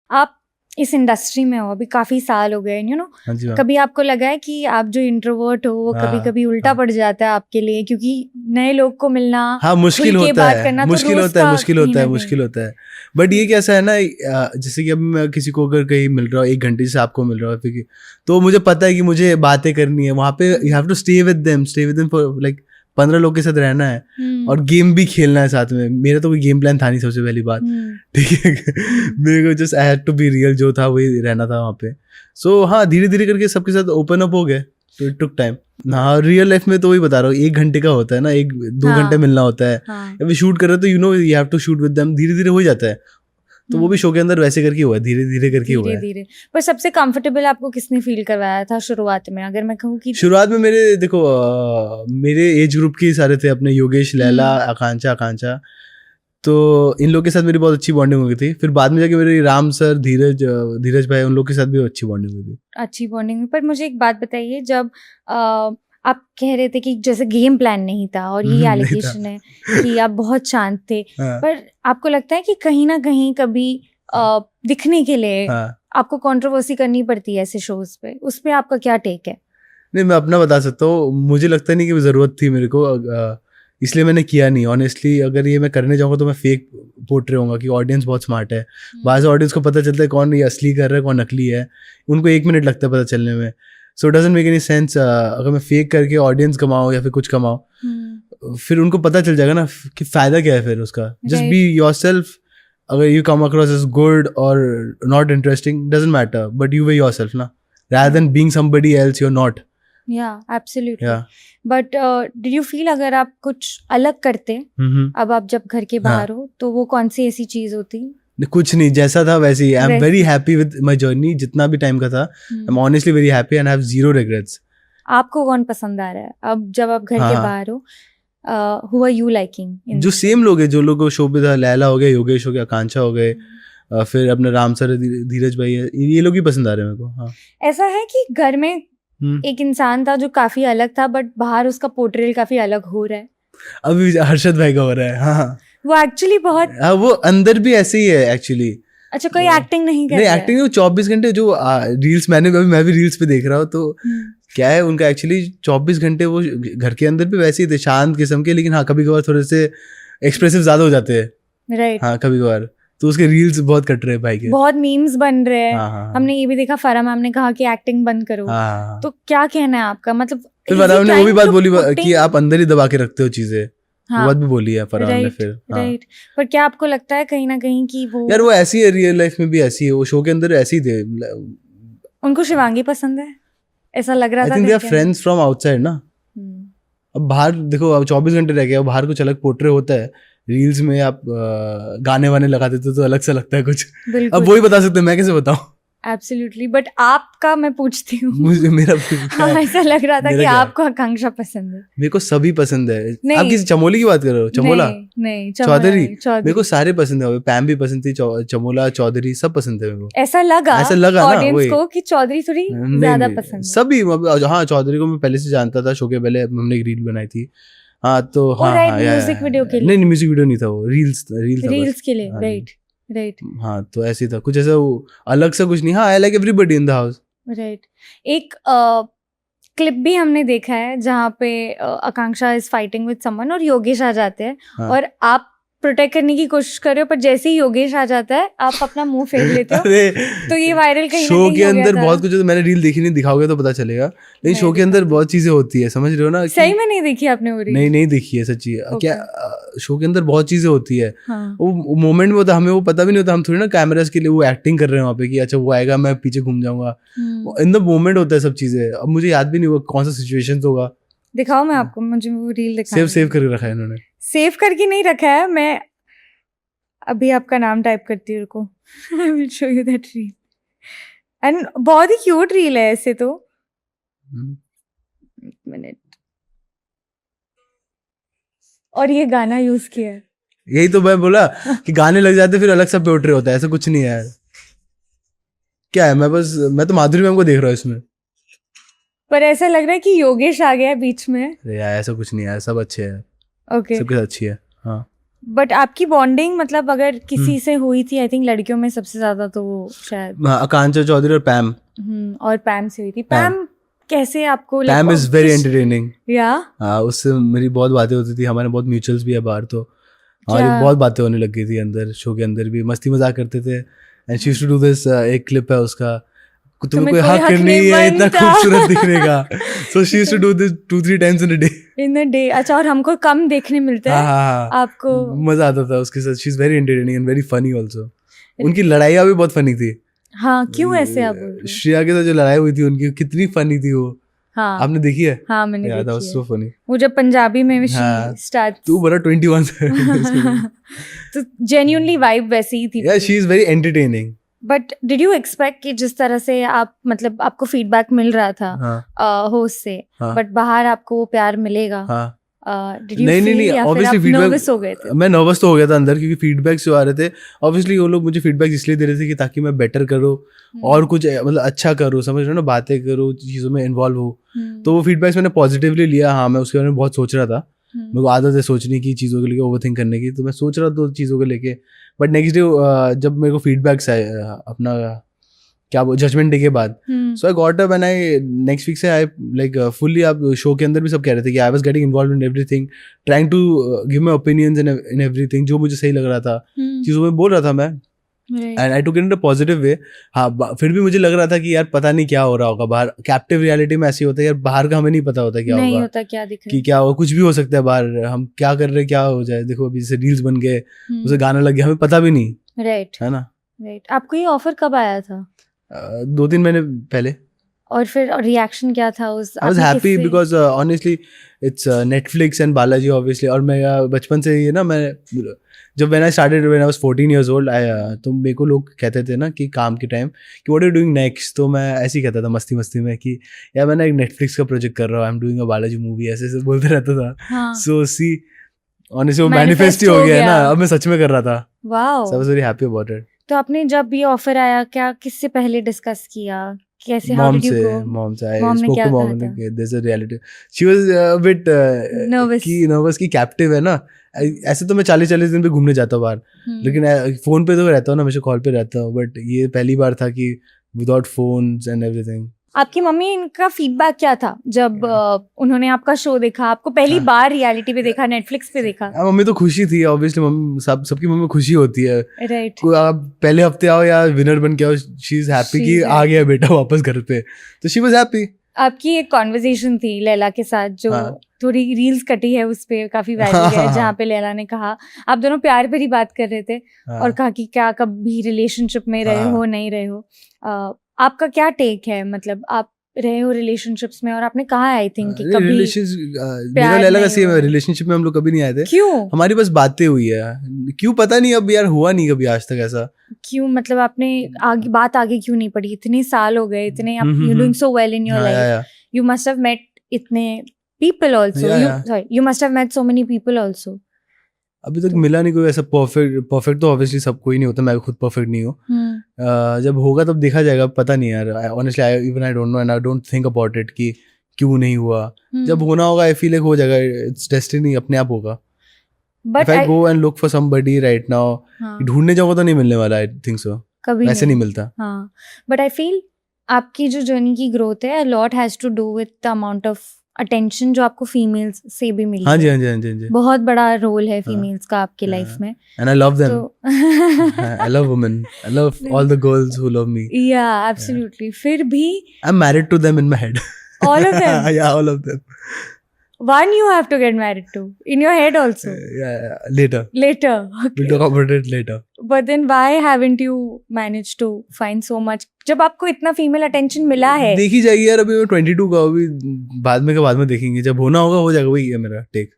आप इस इंडस्ट्री में हो अभी काफी साल हो गए, यू नो, हाँ जी, हाँ। कभी आपको लगा है कि आप जो इंट्रोवर्ट हो वो हाँ, कभी कभी उल्टा हाँ। पड़ जाता है आपके लिए, क्योंकि नए लोग को मिलना, हाँ, मुश्किल खुल के होता बात है, करना तो मुश्किल रोज होता है, का मुश्किल कहीं होता है, ना मुश्किल कहीं। होता है। बट ये कैसा है ना, जैसे कि अब मैं किसी को अगर कहीं मिल रहा हूँ 1 घंटे से आपको मिल रहा हूँ, फिर तो मुझे पता है कि मुझे बातें करनी है वहाँ पे। You have to stay with them for like 15 लोग के साथ रहना है और गेम भी खेलना है साथ में। मेरा तो कोई गेम प्लान था नहीं, सबसे पहली बात, ठीक है। मेरे को just I had to be real, जो था वही रहना था वहाँ पे। सो हाँ, धीरे धीरे करके सबके साथ ओपन अप हो गए, तो इट टुक टाइम। हाँ, रियल लाइफ में तो वही बता रहा हूँ, 1 घंटे का होता है ना, 1-2 घंटे मिलना होता है। अभी शूट कर रहे हो तो you have to shoot with them, धीरे धीरे हो जाता है। तो वो भी शो के अंदर वैसे करके हुआ है, धीरे धीरे करके हुआ है। धीरे। पर सबसे कंफर्टेबल आपको किसने फील करवाया था शुरुआत में, अगर मैं कहूँ कि? शुरुआत में मेरे देखो मेरे एज ग्रुप के सारे थे अपने, योगेश, लैला, आकांक्षा। तो इन लोग के साथ मेरी बहुत अच्छी बॉन्डिंग हो गई थी। फिर बाद में जाके मेरी राम सर, धीरज भाई, उन लोग के साथ भी अच्छी बॉन्डिंग हुई थी। अच्छी बॉन्डिंग। पर मुझे एक बात बताइए, जब आप कह रहे थे कि जैसे गेम प्लान नहीं था और ये एलिगेशन है कि आप बहुत शांत थे, पर आपको लगता है कि कहीं ना कहीं कभी दिखने के लिए आपको कंट्रोवर्सी करनी पड़ती है ऐसे शोज पे, उस पे आपका क्या टेक है? नहीं, मैं अपना बता सकता हूँ, मुझे लगता नहीं कि ज़रूरत थी मेरे को, इसलिए मैंने किया नहीं। ऑनेस्टली अगर ये मैं करने जाऊँगा तो मैं फेक पोर्ट्रे होऊंगा कि ऑडियंस बहुत स्मार्ट है। बाद में ऑडियंस को पता चलता है कौन ये असली कर रहा है, कौन नकली है, उनको 1 मिनट लगता है पता चलने में। सो डजंट मेक एनी सेंस अगर मैं फेक करके ऑडियंस कमाऊँ या फिर कुछ कमाऊँ, फिर उनको पता चल जाएगा ना कि फ़ायदा क्या है फिर उसका। Just be yourself. अगर you come across as good और not interesting, doesn't matter, but you way yourself ना, rather than being somebody else you're not. Absolutely. Yeah. But did you feel अगर आप कुछ अलग करते, अब आप जब घर के बाहर हो, तो वो कौन सी ऐसी चीज होती? कुछ नहीं, जैसा था वैसे ही। I am very happy with my journey, जितना भी टाइम का था। I am honestly very happy and have zero regrets. आपको कौन पसंद आ रहा है अब जब आप घर के बाहर हो? who are you liking? जो सेम लोग हैं, जो लोग शो पे था, लैला हो गया, योगेश हो गया, आकांक्षा हो गए, फिर अपने राम सर, धीरज भाई है, ये लोग ही पसंद आ रहे हैं मेरे को। हाँ, ऐसा है कि घर में एक इंसान था जो काफी अलग था, बट बाहर उसका पोर्ट्रेल काफी अलग हो रहा है। अभी हर्षद भाई का हो रहा है। हाँ, वो एक्चुअली बहुत, वो अंदर भी ऐसे ही है एक्चुअली। अच्छा, कोई एक्टिंग नहीं कर नहीं, रहा है? एक्टिंग 24 घंटे जो रील्स मैं भी रील्स पे देख रहा हूँ, तो क्या है उनका एक्चुअली 24 घंटे वो घर के अंदर भी वैसे ही थे, शांत किस्म के, लेकिन हाँ कभी कभार थोड़े से एक्सप्रेसिव ज्यादा हो जाते हैं। राइट। हाँ, कभी कभार तो उसके रील्स बहुत कट रहे हैं भाई के, बहुत मीम्स बन रहे हैं। हाँ। हमने ये भी देखा, फराह मैम ने कहा कि एक्टिंग बंद करो। हाँ। तो क्या कहना है आपका, मतलब फिर फराह ने वो भी बात बोली कि आप अंदर ही दबा के रखते हो चीजें। वो बात भी बोली है फराह ने फिर। राइट। पर क्या आपको लगता है कहीं ना कहीं कि वो, यार वो ऐसी है, रियल लाइफ में भी ऐसी है, वो शो के अंदर ऐसी थे। उनको शिवांगी पसंद है ऐसा लग रहा था। I think they are friends from outside ना। अब बाहर देखो, अब 24 घंटे रह गए, बाहर कुछ अलग पोर्ट्रे होता है। रील्स में आप गाने वाने लगा देते तो अलग सा लगता है कुछ। अब वही बता सकते हैं, मैं कैसे बताऊं? एब्सोल्युटली। बट आपका मैं पूछती हूँ, मुझे मेरा हाँ, ऐसा लग रहा था कि आपको आकांक्षा पसंद है। मेरे को सभी पसंद है। आप किसी चमोली की बात कर रहे हो? चमोला नहीं, चौधरी। मेरे को सारे पसंद है, पैम भी पसंद थी, चमोला, चौधरी, सब पसंद है मेरे को। ऐसा लगा ऑडियंस को कि चौधरी थोड़ी ज्यादा पसंद है। सभी, हाँ, चौधरी को मैं पहले से जानता था, शो के पहले हमने एक रील बनाई थी। हाँ, तो हाँ, म्यूजिक वीडियो के लिए? नहीं, म्यूजिक वीडियो नहीं था, वो रील्स के लिए। राइट। हाँ, तो ऐसे था कुछ, ऐसा अलग सा कुछ नहीं। हाँ, I like everybody in the house. Right. एक क्लिप भी हमने देखा है जहाँ पे आकांक्षा इज फाइटिंग विद समवन और योगेश आ जाते हैं, और आप प्रोटेक्ट करने की कोशिश कर रहे हो, पर जैसे ही योगेश आ जाता है आप अपना मुंह फेर लेते हो। तो ये वायरल कहीं शो के अंदर बहुत कुछ, मैंने रील देखी नहीं, दिखाओगे तो पता चलेगा। लेकिन शो के अंदर बहुत चीजें होती है, समझ रहे हो ना? सही में नहीं देखी आपने वो रील? नहीं देखी है सच्ची। क्या शो के अंदर बहुत चीजें होती है। वो मोमेंट में होता, हमें वो पता भी नहीं होता। हम थोड़ी ना कैमरास के लिए वो एक्टिंग कर रहे हैं वहाँ पे कि अच्छा वो आएगा, मैं पीछे घूम जाऊंगा। इन द मोमेंट होता है सब चीजें। अब मुझे याद भी नहीं वो कौन सा सिचुएशन होगा। दिखाओ, मैं आपको, मुझे वो रील दिखा। सेव करके रखा है इन्होंने। सेव करके नहीं रखा है, मैं अभी आपका नाम टाइप करती हूँ, रुको। I will show you that reel. And बहुत ही क्यूट रील है ऐसे तो। मिनट। और ये गाना यूज किया है। यही तो मैं बोला कि गाने लग जाते फिर अलग सा पोर्ट्रे होता है, ऐसा कुछ नहीं है यार। क्या है, मैं तो माधुरी मैम को देख रहा हूँ इसमें। पर ऐसा लग रहा है कि योगेश आ गया बीच में। यार ऐसा कुछ नहीं है, सब अच्छे हैं। ओके, सबके साथ अच्छी है। हाँ, बट आपकी बॉन्डिंग मतलब अगर किसी से हुई थी, आई थिंक लड़कियों में सबसे ज्यादा तो वो शायद आकांक्षा चौधरी और पैम। और पैम से हुई थी। पैम कैसे आपको? पैम इज वेरी एंटरटेनिंग। या उससे मेरी बहुत बातें होती थी, हमारे बहुत म्यूचुअल्स भी है बाहर, तो हमारी बहुत बातें होने लग गई थी अंदर, शो के अंदर भी मस्ती मजाक करते थे। And she used to do this, एक क्लिप है उसका, तुम्हें कोई हक नहीं है इतना खूबसूरत दिखने का। So she used to do this 2-3 times in a day. अच्छा, और हमको कम देखने मिलते हैं। आपको मजा आता था उसके साथ। She is very entertaining and very funny also. उनकी लड़ाइयाँ भी बहुत फनी थी। हाँ, क्यों ऐसे आप? श्रेया के साथ जो लड़ाई हुई थी उनकी, कितनी फनी थी वो। हाँ, आपने देखी है? हाँ, मैंने देखी है। So funny. वो जब पंजाबी में स्टार्ट, तू बड़ा 21 तो जेन्युइनली वाइब वैसी ही थी। या she is very entertaining. But did you expect कि जिस तरह से आप मतलब आपको फीडबैक मिल रहा था होस्ट से, बट बाहर आपको वो प्यार मिलेगा? नहीं, ऑब्वियसली नर्वस हो गए थे? मैं नर्वस तो हो गया था अंदर, क्योंकि फीडबैक जो आ रहे थे, ऑब्वियसली वो लोग मुझे फीडबैक इसलिए दे रहे थे कि ताकि मैं बेटर करूँ और कुछ मतलब अच्छा करूँ, समझ रहे हो ना, बातें करूँ, चीज़ों में इन्वॉल्व हो। तो वो फीडबैक्स मैंने पॉजिटिवली लिया। हाँ, मैं उसके बारे में बहुत सोच रहा था। मेरे को आदत है सोचने की, चीज़ों के लेके ओवरथिंक करने की, तो मैं सोच रहा था चीज़ों को लेके। बट नेक्स्ट डे जब मेरे को फीडबैक्स आए अपना क्या जजमेंट डे के बाद, so I got up and I next week से आई लाइक फुल्ली, आप शो के अंदर भी सब कह रहे थे कि I was getting involve in everything, trying to give my opinions in everything, जो मुझे सही लग रहा था चीज़ों में बोल रहा था मैं, and I took it in a positive way. हाँ, फिर भी मुझे लग रहा था कि यार पता नहीं क्या हो रहा होगा बाहर। कैप्टिव रियलिटी में ऐसे होता है यार, बाहर का हमें नहीं पता होता क्या नहीं होगा, होता क्या दिख रहा कि क्या हो, कुछ भी हो सकता है बाहर, हम क्या कर रहे हैं क्या हो जाए। देखो अभी जैसे रील्स बन गए, उसे गाना लग गया, हमें पता भी नहीं, राइट है ना। राइट। आपको ये ऑफर कब आया था? 2-3 महीने पहले। और फिर रिएक्शन क्या था उस? I was happy because honestly it's Netflix and Balaji obviously, और मैं बचपन से ये ना, मैं जब when I started when I was 14 years old, तो मेरे को लोग कहते थे ना कि काम के टाइम कि what are you doing next, तो मैं ऐसे ही कहता था मस्ती मस्ती में कि यार मैं ना एक नेटफ्लिक्स का प्रोजेक्ट कर रहा हूँ, I am doing a Balaji movie, ऐसे ऐसे बोलते रहता था। सो सी ऑनेस्टली वो मैनिफेस्ट ही हो गया है ना, अब मैं सच में कर रहा था। Wow, so I was very happy about it. तो आपने जब ये ऑफर आया, क्या किससे पहले डिस्कस किया, कैसे, how did you go? Mom से आई स्पोक टू मॉम ने, there is a reality, she was a bit nervous की कैप्टिव है ना। ऐसे तो मैं 40-40 दिन पे घूमने जाता हूँ बाहर, लेकिन फोन पे तो रहता हूँ ना, हमेशा कॉल पे रहता हूँ, बट ये पहली बार था कि विदाउट फोन्स एंड एवरीथिंग। आपकी मम्मी, इनका फीडबैक क्या था जब उन्होंने आपका शो देखा, आपको पहली बार रियलिटी पे देखा, नेटफ्लिक्स पे देखा? मम्मी तो खुशी थी ऑब्वियसली, मम्मी सबकी मम्मी खुशी होती है, राइट। आप पहले हफ्ते आओ या विनर बन के आओ, शी इज हैप्पी कि आ गया बेटा वापस घर पे, तो शी वाज हैप्पी। आपकी एक कॉन्वर्सेशन थी लैला के साथ, जो थोड़ी रील्स कटी है, उस पे काफी वायरल है, जहाँ पे लैला ने कहा, आप दोनों प्यार भरी बात कर रहे थे और कहा कि क्या कभी रिलेशनशिप में रहे हो, नहीं रहे हो। आपका क्या टेक है, मतलब आप रहे हो रिलेशनशिप्स में, और आपने कहा आई थिंक कि कभी मेरा लैला का सेम है, रिलेशनशिप में हम लोग कभी नहीं आए थे। क्यों? हमारी बस बातें हुई है, क्यों पता नहीं, अब यार हुआ नहीं कभी आज तक ऐसा। क्यों, मतलब आपने बात आगे क्यों नहीं पड़ी? इतने साल हो गए, इतने you doing so well in your life, you must have met इतने people also, you must have met so many people also. अभी तक मिला नहीं कोई ऐसा परफेक्ट तो ऑब्वियसली सब कोई नहीं होता, मैं खुद परफेक्ट नहीं हूँ। जब होगा तब देखा जाएगा, पता नहीं यार, honestly even I don't know and I don't think about it कि क्यों नहीं हुआ। जब होना होगा आई फील लाइक हो जाएगा, इट्स डेस्टिनी, अपने आप होगा। If I go and look for somebody right now, ढूंढने जाऊंगा तो नहीं मिलने वाला, आई थिंक सो, कभी ऐसे नहीं मिलता। हाँ, बट आई फील आपकी जो जर्नी की ग्रोथ है, lot has to do with the amount of attention जो आपको फीमेल्स से भी मिली। हाँ जी, हाँ जी, हाँ जी, हाँ जी। बहुत बड़ा रोल है फीमेल्स का आपकी लाइफ में, and I love them. I love women, I love all the girls who love me. Yeah absolutely. फिर भी I am married to them in my head. All of them? Yeah, all of them. One you have to get married to in your head also. Yeah, later. Okay. We'll talk about it later. But then why haven't you managed to find so much? जब आपको इतना female attention मिला है। देखी जाएगी यार, अभी मैं 22 का, अभी बाद में देखेंगे, जब होना होगा हो जाएगा, वही है मेरा टेक।